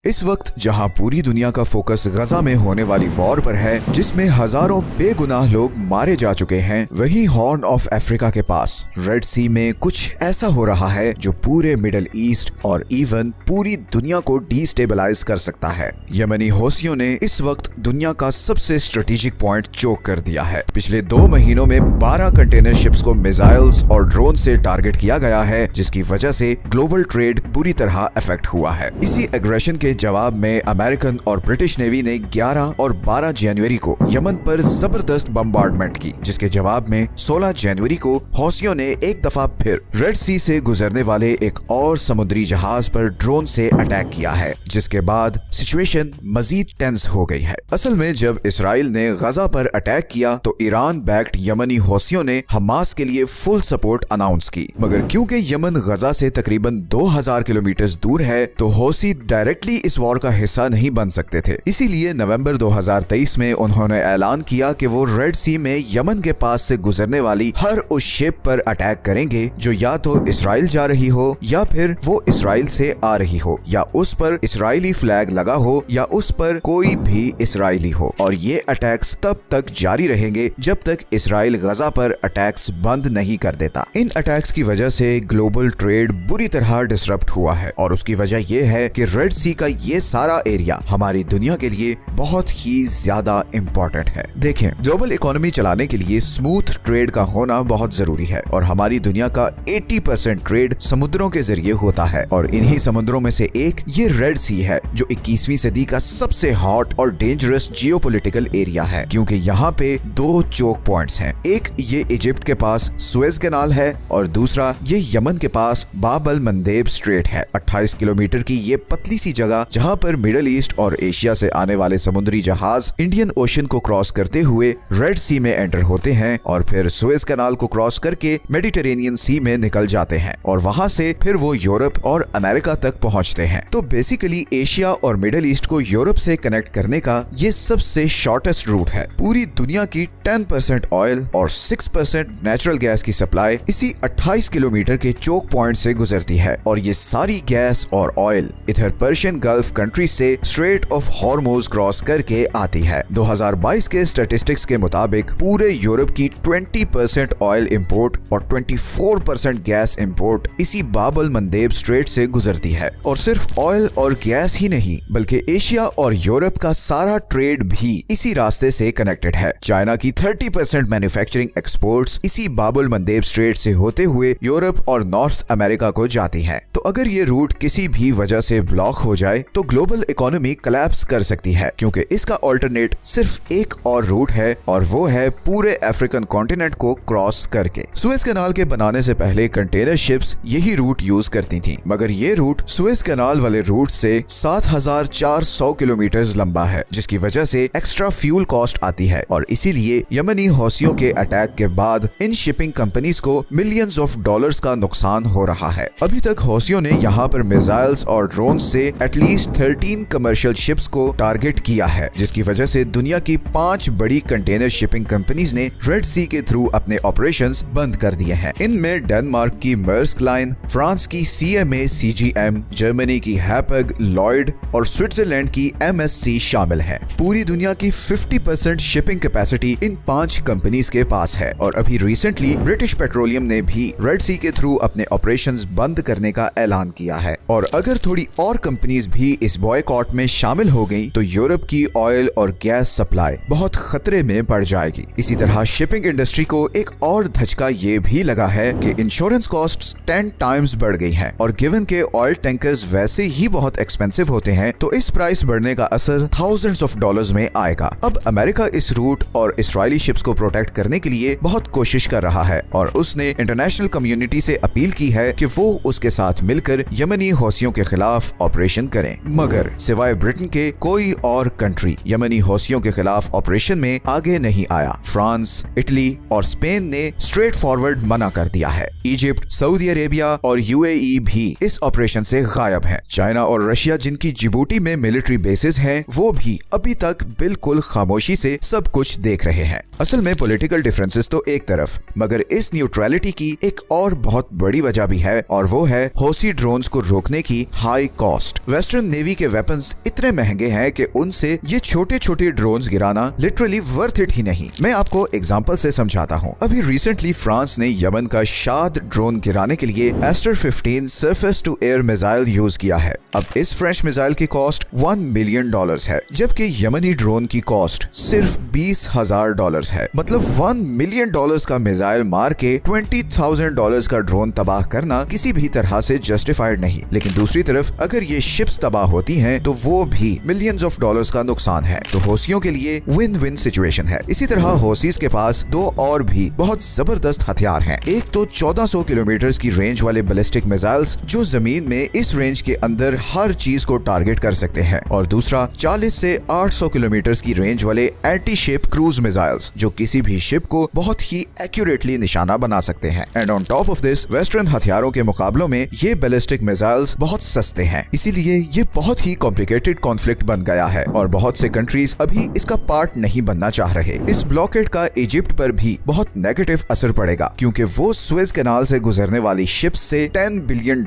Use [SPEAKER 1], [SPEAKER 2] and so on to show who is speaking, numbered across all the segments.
[SPEAKER 1] इस वक्त जहां पूरी दुनिया का फोकस गजा में होने वाली वॉर पर है, जिसमें हजारों बेगुनाह लोग मारे जा चुके हैं, वहीं हॉर्न ऑफ अफ्रीका के पास रेड सी में कुछ ऐसा हो रहा है जो पूरे मिडिल ईस्ट और इवन पूरी दुनिया को डिस्टेबलाइज कर सकता है। यमनी हौसियों ने इस वक्त दुनिया का सबसे स्ट्रेटेजिक पॉइंट चोक कर दिया है। पिछले 2 महीनों में 12 कंटेनर शिप्स को मिसाइल्स और ड्रोन से टारगेट किया गया है, जिसकी वजह से ग्लोबल ट्रेड बुरी तरह अफेक्ट हुआ है। इसी एग्रेशन के जवाब में अमेरिकन और ब्रिटिश नेवी ने 11 और 12 जनवरी को यमन पर जबरदस्त बम्बार्डमेंट की, जिसके जवाब में 16 जनवरी को हौसियों ने एक दफा फिर रेड सी से गुजरने वाले एक और समुद्री जहाज पर ड्रोन से अटैक किया है, जिसके बाद सिचुएशन मजीद टेंस हो गई है। असल में जब इसराइल ने गजा पर अटैक किया तो ईरान बैक्ड यमनी हौसियों ने हमास के लिए फुल सपोर्ट अनाउंस की, मगर क्योंकि यमन गजा से तकरीबन 2000 किलोमीटर दूर है तो हौसी डायरेक्टली इस वॉर का हिस्सा नहीं बन सकते थे। इसीलिए नवंबर 2023 में उन्होंने ऐलान किया कि वो रेड सी में यमन के पास से गुजरने वाली हर उस शिप पर अटैक करेंगे जो या तो इसराइल जा रही हो या फिर वो इसराइल से आ रही हो, या उस पर इसराइली फ्लैग लगा हो या उस पर कोई भी इसराइली हो। और ये अटैक्स तब तक जारी रहेंगे जब तक इसराइल गजा पर अटैक्स बंद नहीं कर देता। इन अटैक्स की वजह से ग्लोबल ट्रेड बुरी तरह डिसरप्ट हुआ है और उसकी वजह यह है कि रेड सी का ये सारा एरिया हमारी दुनिया के लिए बहुत ही ज्यादा इम्पोर्टेंट है। देखें, ग्लोबल इकोनॉमी चलाने के लिए स्मूथ ट्रेड का होना बहुत जरूरी है और हमारी दुनिया का 80% ट्रेड समुद्रों के जरिए होता है और इन्हीं समुद्रों में से एक ये रेड सी है जो 21वीं सदी का सबसे हॉट और डेंजरस जियोपॉलिटिकल एरिया है, क्योंकि यहाँ पे 2 चोक पॉइंट्स हैं। एक ये इजिप्ट के पास सुएज कैनाल है और दूसरा ये यमन के पास बाब अल मंदेब स्ट्रेट है। 28 किलोमीटर की ये पतली सी जगह जहाँ पर मिडिल ईस्ट और एशिया से आने वाले समुद्री जहाज इंडियन ओशन को क्रॉस करते हुए रेड सी में एंटर होते हैं और फिर सुएज कैनाल को क्रॉस करके मेडिटेरेनियन सी में निकल जाते हैं और वहां से फिर वो यूरोप और अमेरिका तक पहुंचते हैं। तो बेसिकली एशिया और मिडिल ईस्ट को यूरोप से कनेक्ट करने का ये सबसे शॉर्टेस्ट रूट है। पूरी दुनिया की 10% ऑयल और 6% नेचुरल गैस की सप्लाई इसी 28 किलोमीटर के चोक पॉइंट से गुजरती है और ये सारी गैस और ऑयल इधर पर्शियन गल्फ कंट्री से स्ट्रेट ऑफ हॉर्मुज क्रॉस करके आती है। 2022 के स्टैटिस्टिक्स के मुताबिक पूरे यूरोप की 20% ऑयल इंपोर्ट और 24% गैस इंपोर्ट इसी बाब अल मंदेब स्ट्रेट से गुजरती है। और सिर्फ ऑयल और गैस ही नहीं बल्कि एशिया और यूरोप का सारा ट्रेड भी इसी रास्ते से कनेक्टेड है। चाइना की 30% मैन्युफैक्चरिंग एक्सपोर्ट्स इसी बाब अल मंदेब स्ट्रेट से होते हुए यूरोप और नॉर्थ अमेरिका को जाती है। तो अगर ये रूट किसी भी वजह से ब्लॉक हो जाए तो ग्लोबल इकोनॉमी कोलैप्स कर सकती है, क्योंकि इसका ऑल्टरनेट सिर्फ एक और रूट है और वो है पूरे अफ्रीकन कॉन्टिनेंट को क्रॉस करके। सुएज कैनाल के बनाने से पहले कंटेनर शिप्स यही रूट यूज करती थीं, मगर ये रूट सुएज कैनाल वाले रूट से 7400 किलोमीटर लंबा है, जिसकी वजह से एक्स्ट्रा फ्यूल कॉस्ट आती है और इसीलिए यमनी हौसियों के अटैक के बाद इन शिपिंग कंपनीज को मिलियंस ऑफ डॉलर्स का नुकसान हो रहा है। अभी तक हौसियों ने यहाँ पर मिसाइल्स और ड्रोन से एटलीस्ट 13 कमर्शियल शिप्स को टारगेट किया है, जिसकी वजह से दुनिया की 5 बड़ी कंटेनर शिपिंग कंपनीज ने रेड सी के थ्रू अपने ऑपरेशंस बंद कर दिए हैं। इनमें डेनमार्क की मर्स्क लाइन, फ्रांस की CMA CGM, जर्मनी की हैपग, लॉयड और स्विट्जरलैंड की MSC शामिल है। पूरी दुनिया की 50% शिपिंग कैपेसिटी इन 5 कंपनीज के पास है और अभी रिसेंटली ब्रिटिश पेट्रोलियम ने भी रेड सी के थ्रू अपने ऑपरेशंस बंद करने का ऐलान किया है। और अगर थोड़ी और कंपनीज भी इस बॉयकॉट में शामिल हो गई तो यूरोप की ऑयल और गैस सप्लाई बहुत खतरे में पड़ जाएगी। इसी तरह शिपिंग इंडस्ट्री को एक और धचका ये भी लगा है कि इंश्योरेंस कॉस्ट्स 10 टाइम्स बढ़ गई हैं और गिवन के ऑयल टैंकर्स वैसे ही बहुत एक्सपेंसिव होते हैं तो इस प्राइस बढ़ने का असर थाउजेंड्स ऑफ डॉलर्स में आएगा। अब अमेरिका इस रूट और इसराइली शिप्स को प्रोटेक्ट करने के लिए बहुत कोशिश कर रहा है और उसने इंटरनेशनल कम्युनिटी से अपील की है कि वो उसके साथ मिलकर यमनी हौसियों के खिलाफ ऑपरेशन करें, मगर सिवाय ब्रिटेन के कोई और कंट्री यमनी हौसियों के खिलाफ ऑपरेशन में आगे नहीं आया। फ्रांस, इटली और स्पेन ने स्ट्रेट फॉरवर्ड मना कर दिया है। इजिप्ट, सऊदी अरेबिया और UAE भी इस ऑपरेशन से गायब हैं। चाइना और रशिया, जिनकी जिबूटी में मिलिट्री बेसेस हैं, वो भी अभी तक बिल्कुल खामोशी से सब कुछ देख रहे हैं। असल में पॉलिटिकल डिफरेंसेस तो एक तरफ, मगर इस न्यूट्रलिटी की एक और बहुत बड़ी वजह भी है, और वो है हौसी ड्रोन्स को रोकने की हाई कॉस्ट। वेस्टर्न नेवी के वेपन्स इतने महंगे हैं कि उनसे ये छोटे छोटे ड्रोन्स गिराना लिटरली वर्थ इट ही नहीं। मैं आपको एग्जांपल से समझाता हूँ। अभी रिसेंटली फ्रांस ने यमन का शाद ड्रोन गिराने के लिए Aster 15 surface to air missile use किया है। अब इस फ्रेंच मिसाइल की कॉस्ट $1 मिलियन है, जबकि यमनी ड्रोन की कॉस्ट सिर्फ $20,000 है। मतलब $1 मिलियन का मिसाइल मार के $20,000 का ड्रोन तबाह करना किसी भी तरह से जस्टिफाइड नहीं। लेकिन दूसरी तरफ अगर ये शिप्स तबाह होती हैं तो वो भी मिलियंस ऑफ डॉलर्स का नुकसान है। तो हौसियों के लिए विन विन सिचुएशन है। इसी तरह हौसीज के पास दो और भी बहुत जबरदस्त हथियार हैं। एक तो 1400 किलोमीटर की रेंज वाले बैलिस्टिक मिसाइल्स जो जमीन में इस रेंज के अंदर हर चीज को टारगेट कर सकते हैं, और दूसरा 40 से 800 किलोमीटर की रेंज वाले एंटी शिप क्रूज मिसाइल्स जो किसी भी शिप को बहुत ही एक्यूरेटली निशाना बना सकते हैं। And on top of this western हथियारों के मुकाबलों में ये बैलिस्टिक मिसाइल्स बहुत सस्ते हैं, इसीलिए ये बहुत ही कॉम्प्लिकेटेड कॉन्फ्लिक्ट बन गया है और बहुत से कंट्रीज अभी इसका पार्ट नहीं बनना चाह रहे। इस ब्लॉकेड का इजिप्ट पर भी बहुत नेगेटिव असर पड़ेगा, क्योंकि वो सुएज कैनाल से गुजरने वाली शिप्स से $10 बिलियन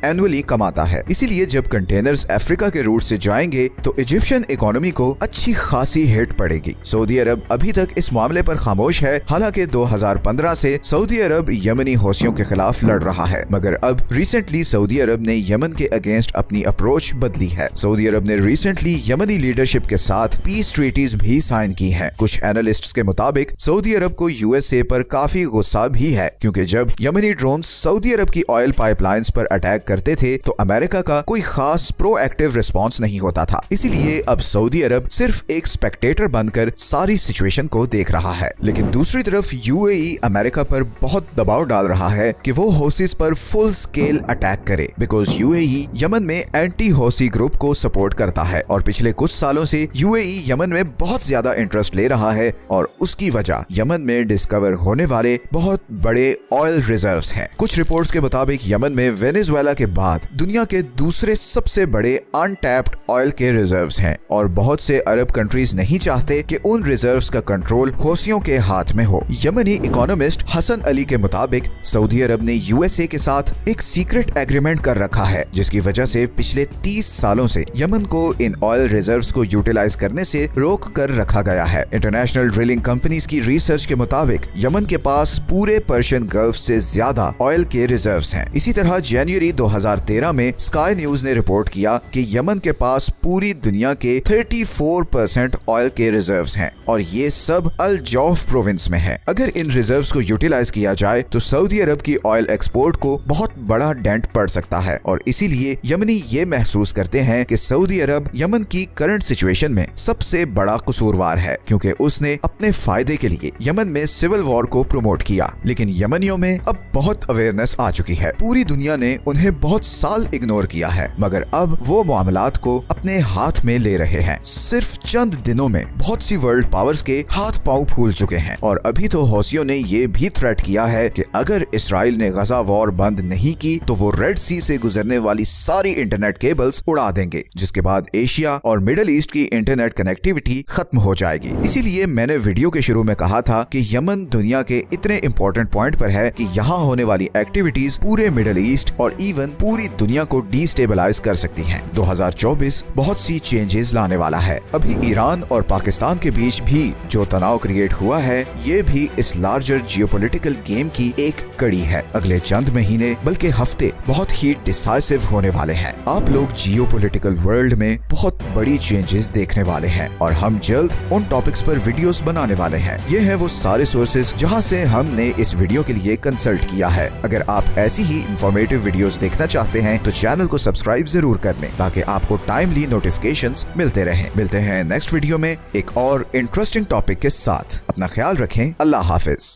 [SPEAKER 1] एनुअली कमाता है। इसीलिए जब कंटेनर्स अफ्रीका के रूट से जाएंगे तो इजिप्शियन इकोनॉमी को अच्छी खासी हिट पड़ेगी। सऊदी अरब अभी तक इस मामले पर खामोश है। हालांकि 2015 से सऊदी अरब यमनी हौसियों के खिलाफ लड़ रहा है, मगर अब रिसेंटली सऊदी अरब ने यमन के अगेंस्ट अपनी अप्रोच बदली है। सऊदी अरब ने रिसेंटली यमनी लीडरशिप के साथ पीस ट्रीटीज भी साइन की हैं। कुछ एनालिस्ट्स के मुताबिक सऊदी अरब को यूएसए पर काफी गुस्सा भी है, क्योंकि जब यमनी ड्रोन सऊदी अरब की ऑयल पाइपलाइंस पर अटैक करते थे तो अमेरिका का कोई खास प्रोएक्टिव रिस्पांस नहीं होता था। इसीलिए अब सऊदी अरब सिर्फ एक स्पेक्टेटर बनकर सारी सिचुएशन को देख रहा है। लेकिन दूसरी तरफ यूएई अमेरिका पर बहुत दबाव डाल रहा है कि वो हौसीज पर फुल स्केल अटैक करे, बिकॉज यूएई यमन में एंटी हौसी ग्रुप को सपोर्ट करता है और पिछले कुछ सालों से यूएई यमन में बहुत ज्यादा इंटरेस्ट ले रहा है, और उसकी वजह यमन में डिस्कवर होने वाले बहुत बड़े ऑयल रिजर्व्स हैं। कुछ रिपोर्ट्स के मुताबिक यमन में वेनेजुएला के बाद दुनिया के दूसरे सबसे बड़े अनटैप्ड ऑयल के रिजर्व्स हैं, और बहुत से अरब कंट्रीज नहीं चाहते कि उन रिजर्व्स का कंट्रोल हौसियों के हाथ में हो। यमनी इकोनॉमिस्ट हसन अली के मुताबिक सऊदी अरब ने यूएसए के साथ एक सीक्रेट एग्रीमेंट कर रखा है, जिसकी वजह से पिछले 30 सालों से यमन को इन ऑयल रिजर्व्स को यूटिलाइज करने से रोक कर रखा गया है। इंटरनेशनल ड्रिलिंग कंपनीज की रिसर्च के मुताबिक यमन के पास पूरे पर्शियन गल्फ से ज्यादा ऑयल के रिजर्व्स हैं। इसी तरह जनवरी 2013 में स्काई न्यूज ने रिपोर्ट किया कि यमन के पास पूरी दुनिया के 34% ऑयल के रिजर्व्स हैं, और ये सब अल जौफ प्रोविंस में है। अगर इन रिजर्व्स को यूटिलाइज किया जाए तो सऊदी अरब की ऑयल एक्सपोर्ट को बहुत बड़ा डेंट पड़ सकता है, और इसीलिए यमनी ये महसूस करते हैं कि सऊदी अरब यमन की करंट सिचुएशन में सबसे बड़ा कसूरवार है, क्योंकि उसने अपने फायदे के लिए यमन में सिविल वॉर को प्रमोट किया। लेकिन यमनियों में अब बहुत अवेयरनेस आ चुकी है। पूरी दुनिया ने उन्हें बहुत साल इग्नोर किया है, मगर अब वो मामलात को अपने हाथ में ले रहे हैं। सिर्फ चंद दिनों में बहुत सी वर्ल्ड पावर्स के हाथ पांव फूल चुके हैं, और अभी तो हौसियों ने ये भी थ्रेट किया है कि अगर इसराइल ने गजा वॉर बंद नहीं की तो वो रेड सी से गुजरने वाली सारी इंटरनेट केबल्स उड़ा देंगे, जिसके बाद एशिया और मिडिल ईस्ट की इंटरनेट कनेक्टिविटी खत्म हो जाएगी। इसीलिए मैंने वीडियो के शुरू में कहा था कि यमन दुनिया के इतने इंपॉर्टेंट पॉइंट पर है कि यहाँ होने वाली एक्टिविटीज पूरे मिडिल ईस्ट और इवन पूरी दुनिया को डिस्टेबलाइज कर सकती हैं। 2024 बहुत सी चेंजेस लाने वाला है। अभी ईरान और पाकिस्तान के बीच भी जो तनाव क्रिएट हुआ है, ये भी इस लार्जर जियोपॉलिटिकल गेम की एक कड़ी है। अगले चंद महीने बल्कि हफ्ते बहुत ही डिसाइसिव होने वाले हैं। आप लोग जियोपॉलिटिकल वर्ल्ड में बहुत बड़ी चेंजेस देखने वाले हैं, और हम जल्द उन टॉपिक्स पर वीडियोस बनाने वाले हैं। ये हैं वो सारे सोर्सेज जहां से हमने इस वीडियो के लिए कंसल्ट किया है। अगर आप ऐसी ही इंफॉर्मेटिव वीडियोस देखना चाहते हैं तो चैनल को सब्सक्राइब जरूर कर लें, ताकि आपको टाइमली नोटिफिकेशंस मिलते रहें। मिलते हैं नेक्स्ट वीडियो में एक और इंटरेस्टिंग टॉपिक के साथ। अपना ख्याल रखें। अल्लाह हाफिज।